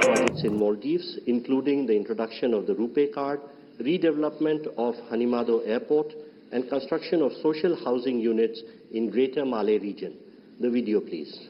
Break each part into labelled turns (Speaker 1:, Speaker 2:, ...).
Speaker 1: Projects in Maldives, including the introduction of the RuPay card, redevelopment of Hanimado Airport, and construction of social housing units in Greater Malay region. The video, please.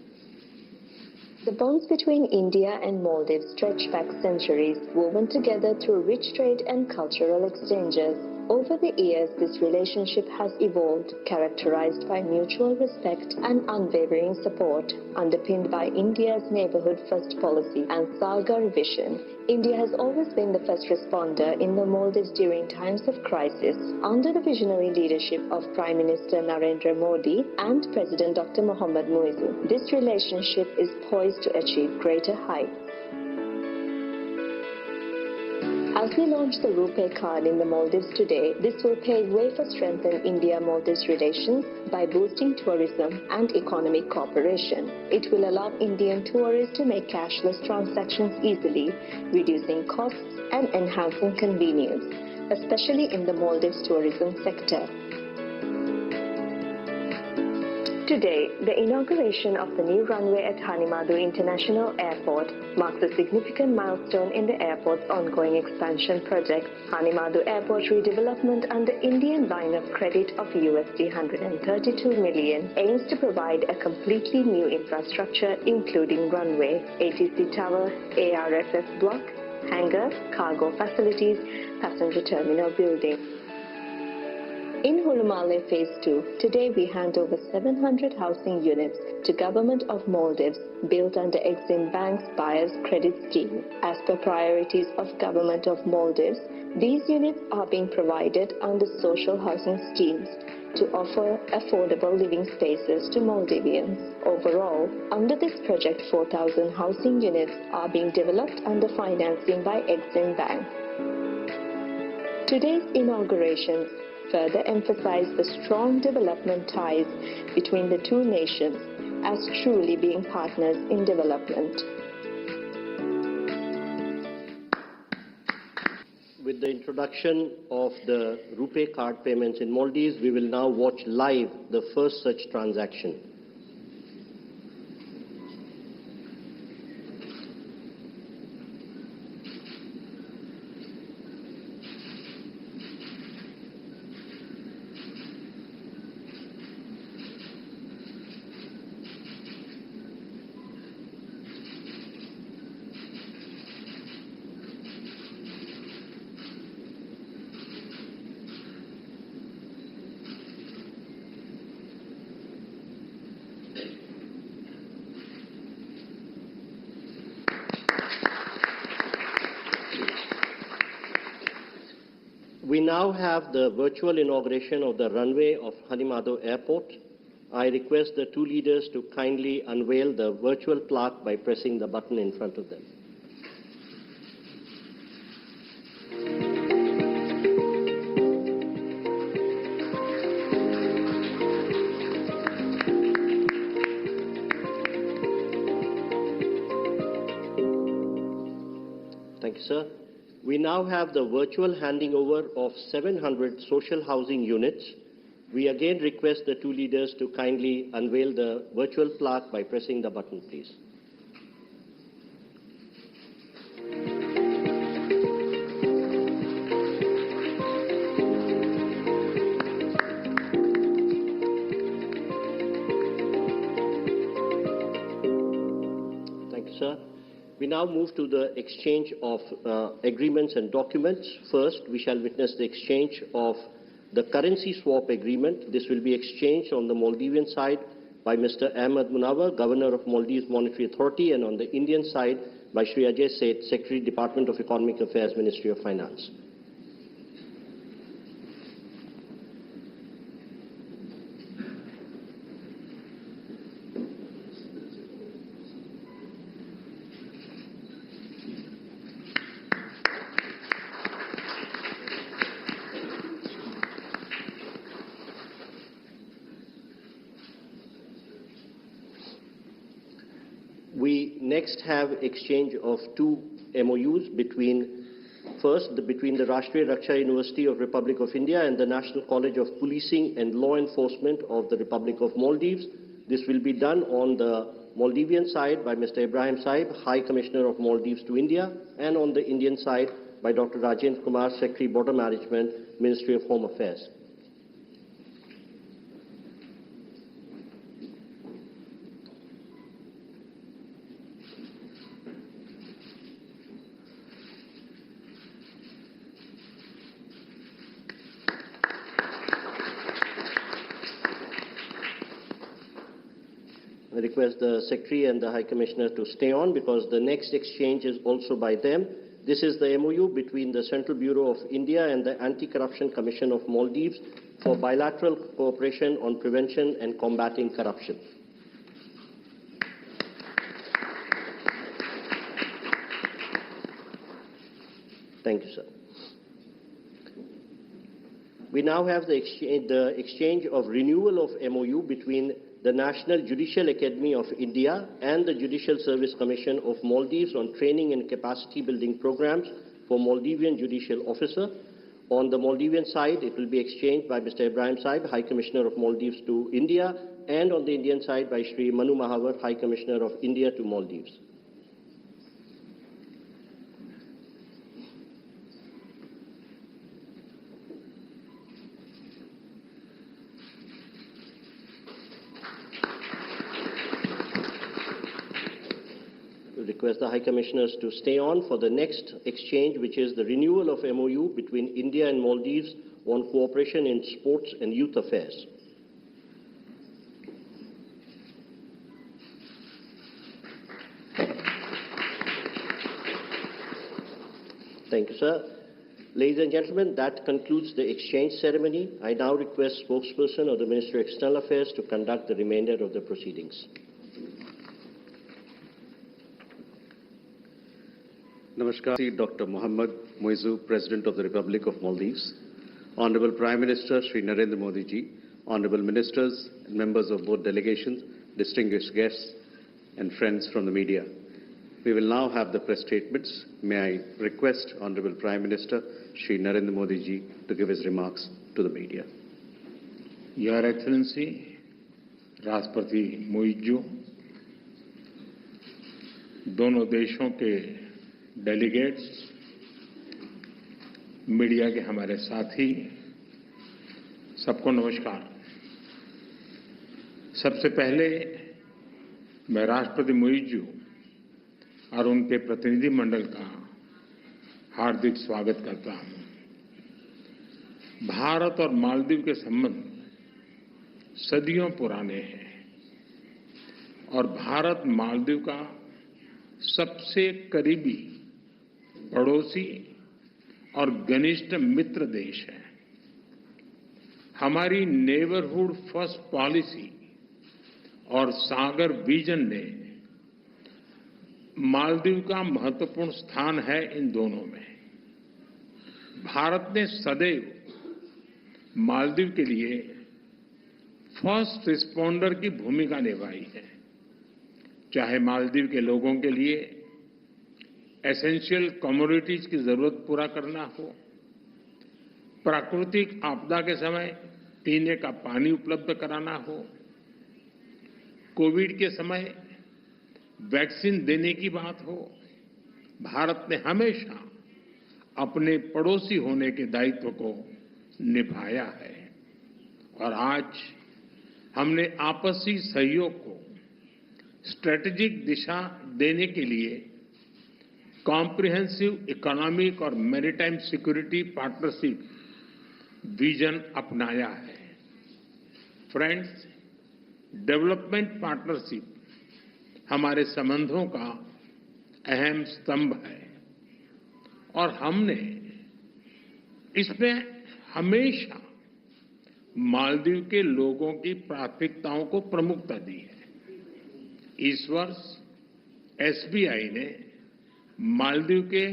Speaker 2: The bonds between India and Maldives stretch back centuries, woven together through rich trade and cultural exchanges. Over the years, this relationship has evolved, characterized by mutual respect and unwavering support, underpinned by India's neighborhood first policy and Sagar vision. India has always been the first responder in the Maldives during times of crisis. Under the visionary leadership of Prime Minister Narendra Modi and President Dr. Mohammad Muizzu, this relationship is poised to achieve greater heights. As we launch the RuPay card in the Maldives today, this will pave way for strengthening India-Maldives relations by boosting tourism and economic cooperation. It will allow Indian tourists to make cashless transactions easily, reducing costs and enhancing convenience, especially in the Maldives tourism sector. Today, the inauguration of the new runway at Hanimado International Airport marks a significant milestone in the airport's ongoing expansion project. Hanimado Airport redevelopment under Indian line of credit of USD 132 million aims to provide a completely new infrastructure including runway, ATC tower, ARFF block, hangar, cargo facilities, passenger terminal building. In Hulumale Phase 2, today we hand over 700 housing units to Government of Maldives built under Exim Bank's Buyer's Credit Scheme. As per priorities of Government of Maldives, these units are being provided under social housing schemes to offer affordable living spaces to Maldivians. Overall, under this project, 4,000 housing units are being developed under financing by Exim Bank. Today's inaugurations further emphasize the strong development ties between the two nations as truly being partners in development.
Speaker 1: With the introduction of the RuPay card payments in Maldives, we will now watch live the first such transaction. We now have the virtual inauguration of the runway of Hanimado Airport. I request the two leaders to kindly unveil the virtual plaque by pressing the button in front of them. Thank you, sir. We now have the virtual handing over of 700 social housing units. We again request the two leaders to kindly unveil the virtual plaque by pressing the button, please. Thank you, sir. We now move to the exchange of agreements and documents. First, we shall witness the exchange of the currency swap agreement. This will be exchanged on the Maldivian side by Mr. Ahmed Munawar, Governor of Maldives Monetary Authority, and on the Indian side by Shri Ajay Seth, Secretary, Department of Economic Affairs, Ministry of Finance. We next have exchange of two MOUs between First, between the Rashtriya Raksha University of Republic of India and the National College of Policing and Law Enforcement of the Republic of Maldives. This will be done on the Maldivian side by Mr. Ibrahim Saib, High Commissioner of Maldives to India, and on the Indian side by Dr. Rajendra Kumar, Secretary Border Management, Ministry of Home Affairs. I request the Secretary and the High Commissioner to stay on because the next exchange is also by them. This is the MOU between the Central Bureau of India and the Anti-Corruption Commission of Maldives for bilateral cooperation on prevention and combating corruption. Thank you, sir. We now have the exchange of renewal of MOU between the National Judicial Academy of India and the Judicial Service Commission of Maldives on training and capacity building programs for Maldivian judicial officer. On the Maldivian side, it will be exchanged by Mr. Ibrahim Saib, High Commissioner of Maldives to India, and on the Indian side by Shri Manu Mahavar, High Commissioner of India to Maldives. Request the High Commissioners to stay on for the next exchange, which is the renewal of MOU between India and Maldives on cooperation in sports and youth affairs. Thank you, sir. Ladies and gentlemen, that concludes the exchange ceremony. I now request spokesperson of the Ministry of External Affairs to conduct the remainder of the proceedings.
Speaker 3: Namaskar, Dr. Mohammad Muizzu, President of the Republic of Maldives, Honorable Prime Minister Shri Narendra Modi ji, Honorable Ministers and members of both delegations, distinguished guests and friends from the media. We will now have the press statements. May I request Honorable Prime Minister Shri Narendra Modi ji to give his remarks to the media.
Speaker 4: Your Excellency, राष्ट्रपति मुइज्जू, दोनों देशों के delegates, media के हमारे साथी, सबको नमस्कार। सबसे पहले मैं राष्ट्रपति मुइज्जू और उनके प्रतिनिधि मंडल का हार्दिक स्वागत करता हूं। भारत और मालदीव के संबंध सदियों पुराने हैं और भारत मालदीव का सबसे करीबी पड़ोसी और घनिष्ठ मित्र देश है। हमारी नेबरहुड फर्स्ट पॉलिसी और सागर विजन ने मालदीव का महत्वपूर्ण स्थान है इन दोनों में। भारत ने सदैव मालदीव के लिए फर्स्ट रिस्पॉन्डर की भूमिका निभाई है, चाहे मालदीव के लोगों के लिए एसेंशियल कमोडिटीज की जरूरत पूरा करना हो, प्राकृतिक आपदा के समय पीने का पानी उपलब्ध कराना हो, कोविड के समय वैक्सीन देने की बात हो। भारत ने हमेशा अपने पड़ोसी होने के दायित्व को निभाया है और आज हमने आपसी सहयोग को स्ट्रेटेजिक दिशा देने के लिए कॉम्प्रिहेंसिव इकोनॉमिक और मैरीटाइम सिक्योरिटी पार्टनरशिप विजन अपनाया है। फ्रेंड्स, डेवलपमेंट पार्टनरशिप हमारे संबंधों का अहम स्तंभ है और हमने इसमें हमेशा मालदीव के लोगों की प्राथमिकताओं को प्रमुखता दी है। इस वर्ष एसबीआई ने मालदीव के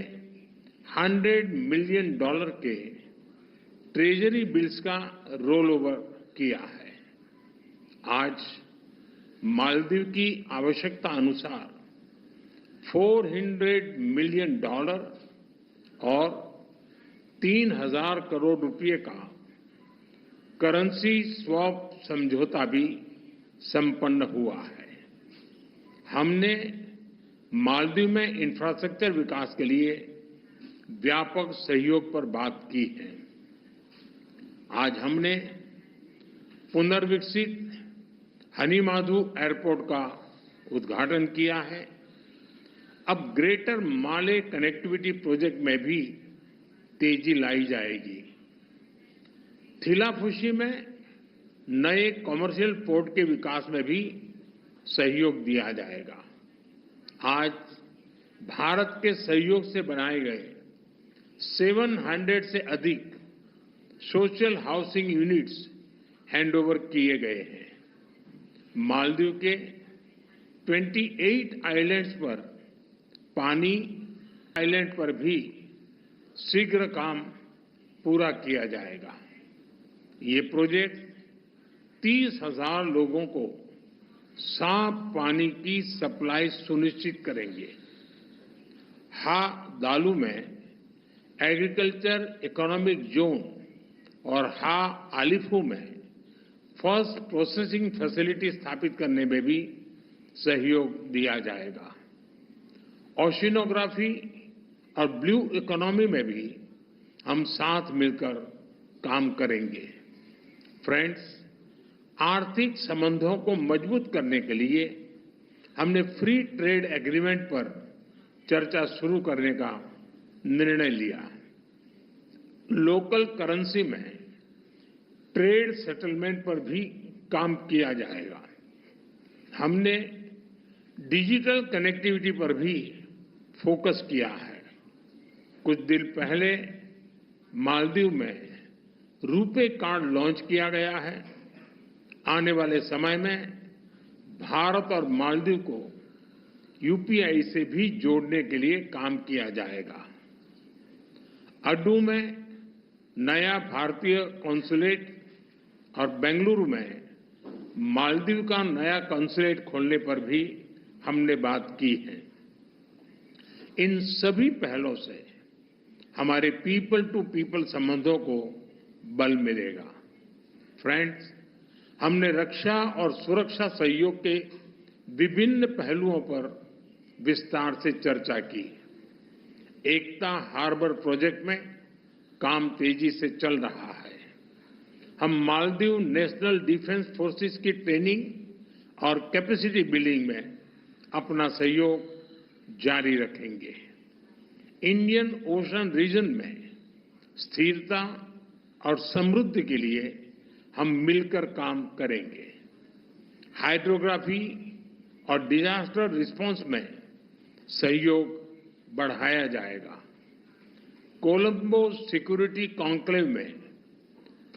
Speaker 4: $100 मिलियन के ट्रेजरी बिल्स का रोल ओवर किया है। आज मालदीव की आवश्यकता अनुसार $400 मिलियन और 3,000 करोड़ रुपए का करेंसी स्वैप समझौता भी संपन्न हुआ है। हमने मालदीव में इंफ्रास्ट्रक्चर विकास के लिए व्यापक सहयोग पर बात की है। आज हमने पुनर्विकसित हनीमाधु एयरपोर्ट का उद्घाटन किया है। अब ग्रेटर माले कनेक्टिविटी प्रोजेक्ट में भी तेजी लाई जाएगी। थिलाफुशी में नए कॉमर्शियल पोर्ट के विकास में भी सहयोग दिया जाएगा। आज भारत के सहयोग से बनाए गए 700 से अधिक सोशल हाउसिंग यूनिट्स हैंडओवर किए गए हैं। मालदीव के 28 आइलैंड्स पर पानी आइलैंड पर भी शीघ्र काम पूरा किया जाएगा। ये प्रोजेक्ट 30,000 लोगों को साफ पानी की सप्लाई सुनिश्चित करेंगे। हा दालू में एग्रीकल्चर इकोनॉमिक जोन और हा आलिफू में फर्स्ट प्रोसेसिंग फैसिलिटी स्थापित करने में भी सहयोग दिया जाएगा। ओशिनोग्राफी और ब्लू इकोनॉमी में भी हम साथ मिलकर काम करेंगे। फ्रेंड्स, आर्थिक संबंधों को मजबूत करने के लिए हमने फ्री ट्रेड एग्रीमेंट पर चर्चा शुरू करने का निर्णय लिया। लोकल करेंसी में ट्रेड सेटलमेंट पर भी काम किया जाएगा। हमने डिजिटल कनेक्टिविटी पर भी फोकस किया है। कुछ दिन पहले मालदीव में रुपे कार्ड लॉन्च किया गया है। आने वाले समय में भारत और मालदीव को यूपीआई से भी जोड़ने के लिए काम किया जाएगा। अड्डू में नया भारतीय कॉन्सुलेट और बेंगलुरु में मालदीव का नया कॉन्सुलेट खोलने पर भी हमने बात की है। इन सभी पहलों से हमारे पीपल टू पीपल संबंधों को बल मिलेगा। फ्रेंड्स, हमने रक्षा और सुरक्षा सहयोग के विभिन्न पहलुओं पर विस्तार से चर्चा की। एकता हार्बर प्रोजेक्ट में काम तेजी से चल रहा है। हम मालदीव नेशनल डिफेंस फोर्सेस की ट्रेनिंग और कैपेसिटी बिल्डिंग में अपना सहयोग जारी रखेंगे। इंडियन ओशन रीजन में स्थिरता और समृद्धि के लिए हम मिलकर काम करेंगे। हाइड्रोग्राफी और डिजास्टर रिस्पांस में सहयोग बढ़ाया जाएगा। कोलंबो सिक्योरिटी कॉन्क्लेव में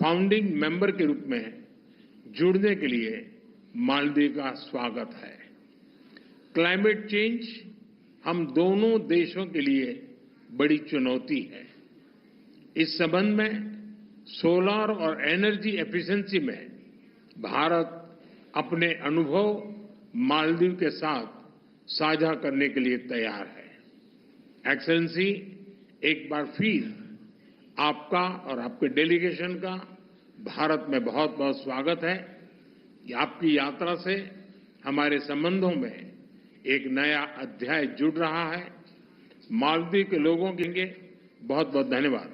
Speaker 4: फाउंडिंग मेंबर के रूप में जुड़ने के लिए मालदीव का स्वागत है। क्लाइमेट चेंज हम दोनों देशों के लिए बड़ी चुनौती है। इस संबंध में सोलर और एनर्जी एफिशिएंसी में भारत अपने अनुभव मालदीव के साथ साझा करने के लिए तैयार है। एक्सेलेंसी, एक बार फिर आपका और आपके डेलीगेशन का भारत में बहुत बहुत स्वागत है। आपकी यात्रा से हमारे संबंधों में एक नया अध्याय जुड़ रहा है। मालदीव के लोगों के लिए बहुत बहुत धन्यवाद।